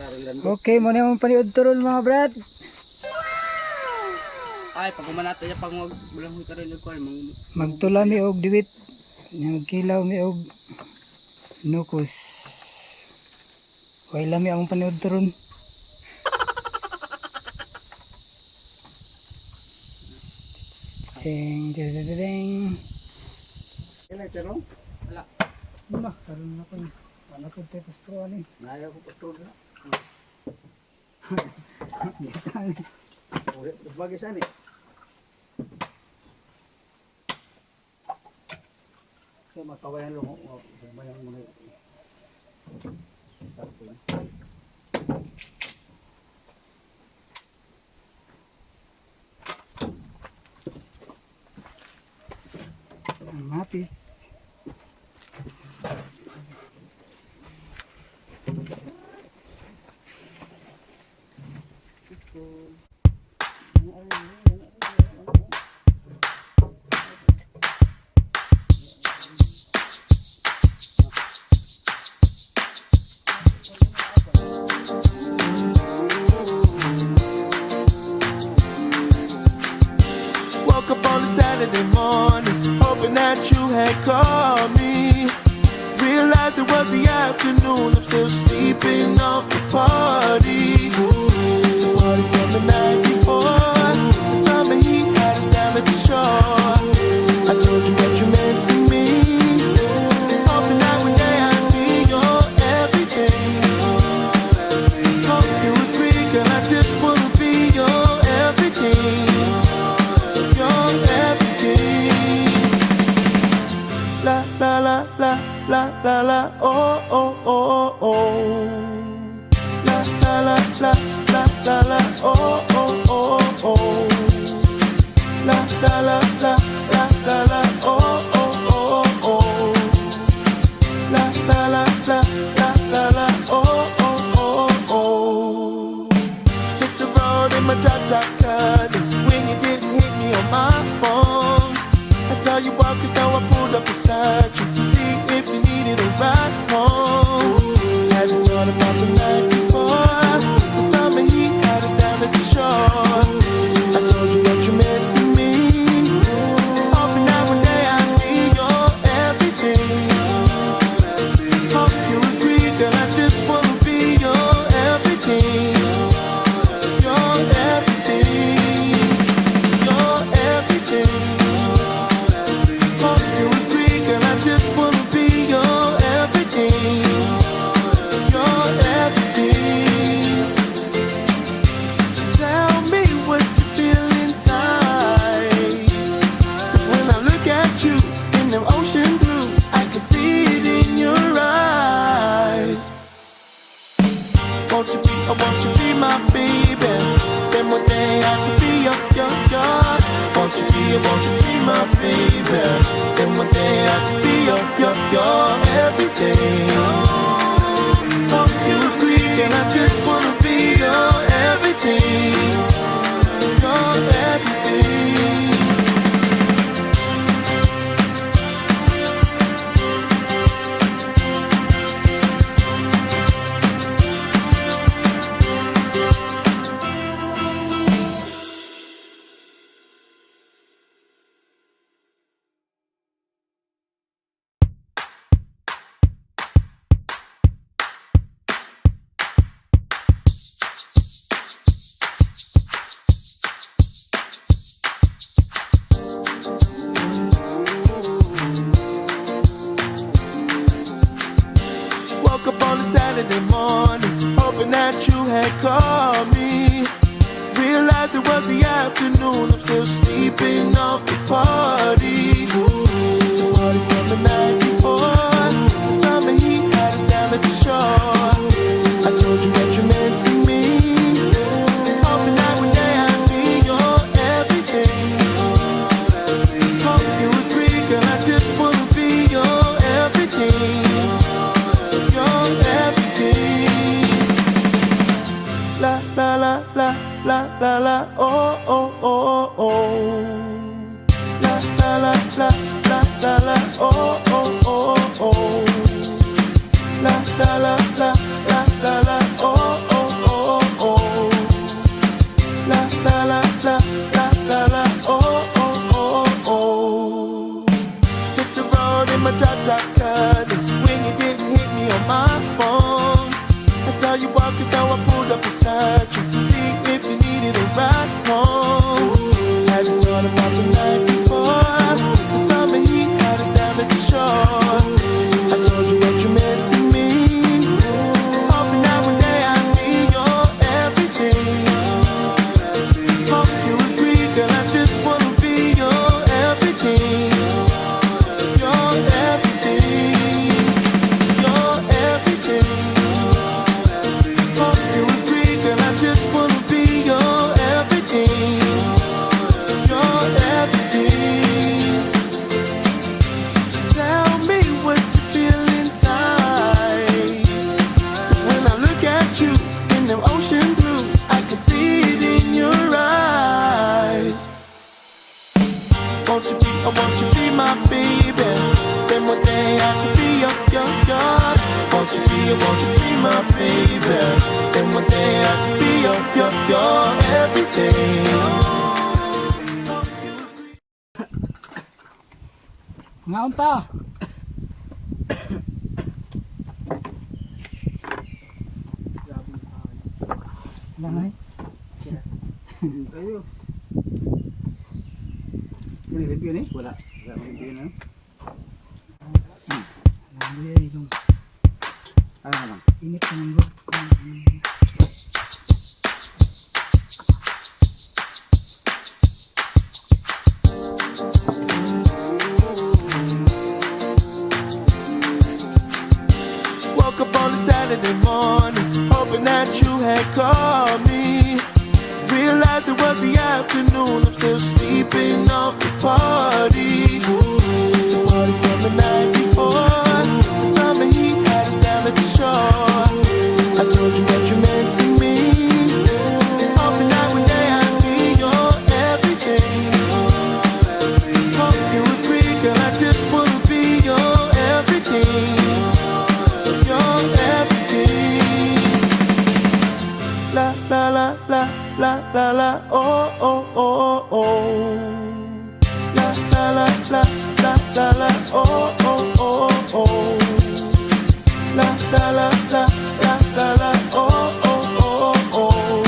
Okay, mo na yung paniod turon mga brad. Ay, pag umanato niya, pag walang hita rin nagkuhan, Magtula mi og diwit. Magkilaw mi og nukos. Way lami akong paniod turon. Ding, ding, ding, ding. Kailan tanong? wala. Ano, karon na ko. Ano ko tapos pro ani? Naya ko patod na. Ulit, bagay saan eh. Kaya makawayan lang ako. Mamayang muna. Start ko lang. Mapis. Woke up on a Saturday morning, hoping that you had called me. Realized it was the afternoon, I'm still sleeping off the party. The party from the night before, the summer heat had us down at the shore. I told you what you meant to me, hoping that one day I'd be your everything. Hope you agree, girl, I just wanna be your everything. Your everything. La la la la la la la oh oh oh oh. La la la la la la la oh oh oh oh. La la la la la la la oh oh oh oh. La la la la la la la oh oh oh oh. Hit the road in my drop-top colors when you didn't hit me on my phone. I saw you walking, so I pulled up beside you to see if you needed a ride home. Hadn't thought about the night before. The summer heat had us down at the shore. I told you what you meant to me, hoping that one day I'd be your everything. Hope you agree, girl, I just wanna be your everything. Your everything. Your everything. Hope you agree, girl, I just wanna be your everything. Your everything. Tell me what you feel inside. 'Cause when I look at you in them ocean blue, I can see it in your eyes. Won't you be, I want you be my baby. Then one day I could be your. Won't you be my baby? Then one day I could be your everything. Hope you agree, and I just wanna be your everything. Your everything. Woke up on a Saturday morning, hoping that you had called me. Realized it was the afternoon, I'm still sleeping off the party. The party from the night before, the summer heat had us down at the shore. I told you what you meant to me, hoping that one day I'd be your everything. Hope you agree, girl, I just wanna be your everything. Your everything. La la la la la la la oh oh oh oh. La la la la la la la oh oh oh oh. La la la la la la la oh oh you, won't you be my baby? Then one day I could be your everything. Ngaon ta? Lanay. Ayo. Ini review nih, wala. Wala review na. Lanay yung Ano naman? init ka ng bro. Woke up on a Saturday morning, hoping that you had called me. Realized it was the afternoon, I'm still sleeping off the party. The party from the night before, the summer heat had us down at the shore. I told you what you meant to me, hoping that one day I'd be your everything. Hope you agree, girl, I just wanna be your everything. Your everything. La la la la la la la oh oh oh oh. La la la la la la la oh oh oh oh. La la la la la la la oh oh oh oh.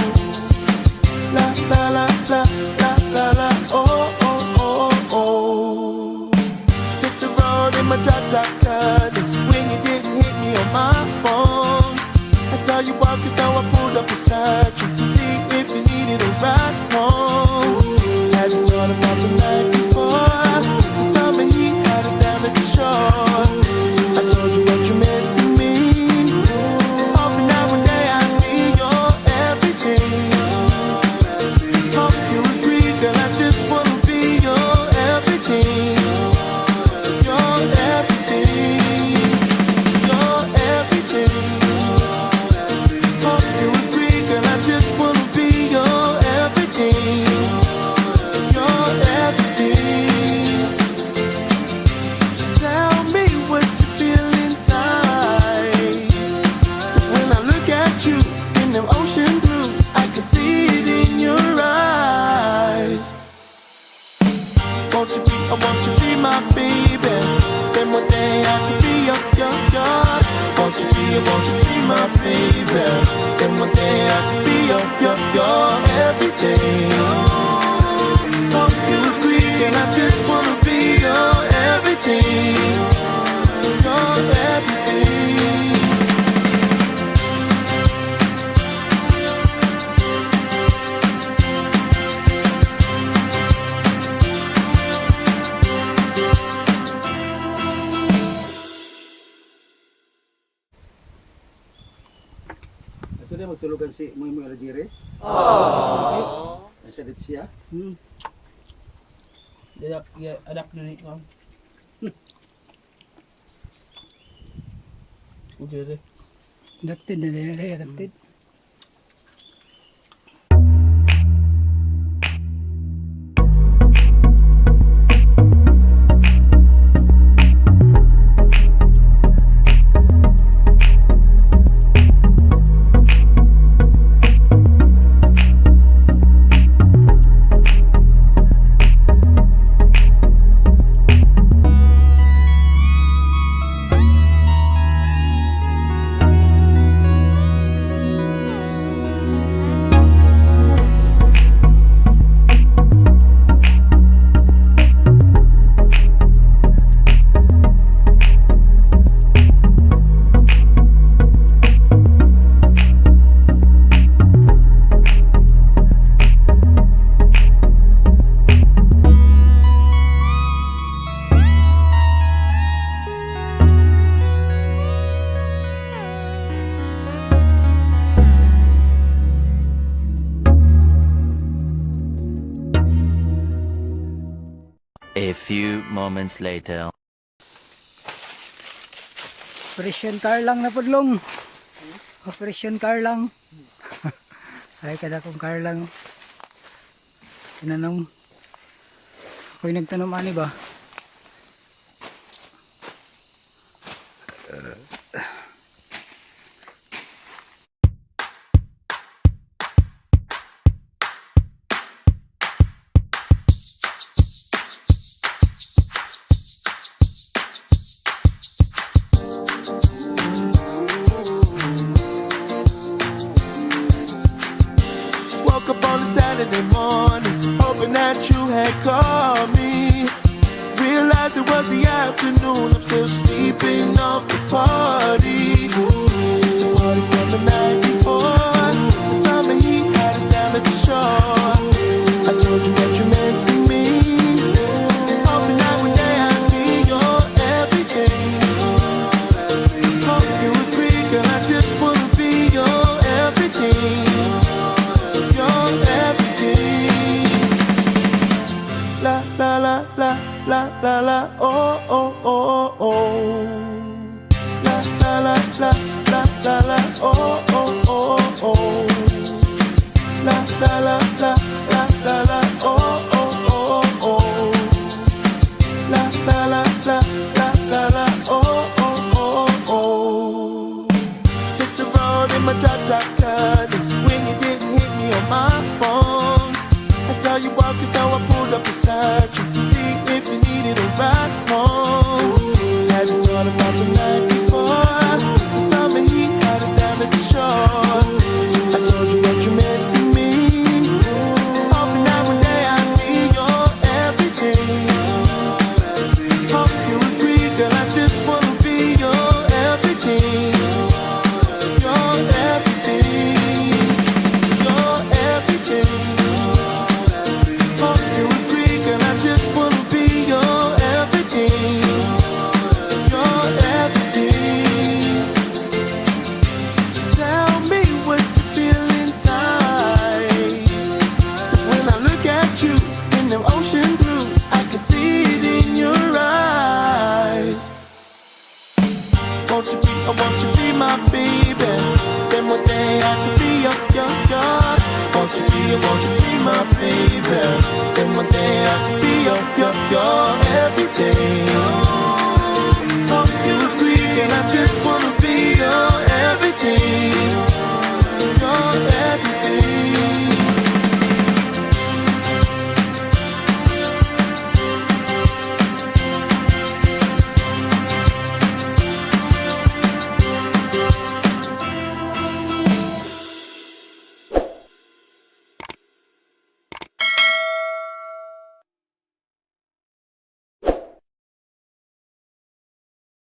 La la la la la la la oh oh oh oh. Hit the road in my drop colors when you didn't hit me on my phone. I saw you walking, so I pulled up beside you to see if you needed a ride home. Hadn't thought about the night before. The summer heat had us down at the shore. I told you what you meant to me, hoping that one day I'd be your everything. Hope you agree, girl, I just wanna be your everything. Your everything. Your everything. Hope you agree, girl, I just wanna be your everything. Your everything. Tell me what you feel inside. 'Cause when I look at you in them ocean blue, I can see it in your eyes. I want you be my baby. Then one day I could be your. Won't you be my baby? Then one day I could be your everything. Hope you agree, and I just wanna be your everything. Your everything. Ito din magtulugan si Muy Muy Alajiri. Nasa dit siya. Adapt na rin ko. Okay. Adapted na nila, adapted. A few moments later. Operation car lang na pudlong. Operation car lang. Ay kada kong car lang. Tinanong. Ako'y nagtanong ani ba? had called me. Realized it was the afternoon, I'm still sleeping off the party. The party from the night before, the summer heat had us down at the shore. I told you that you meant to me, hoping that one day I'd be your everything. Hope you agree, girl, I just wanna be your everything. Your everything. La la la la la la la oh oh oh oh. La la la la la la la oh oh oh oh. La la la la la la la.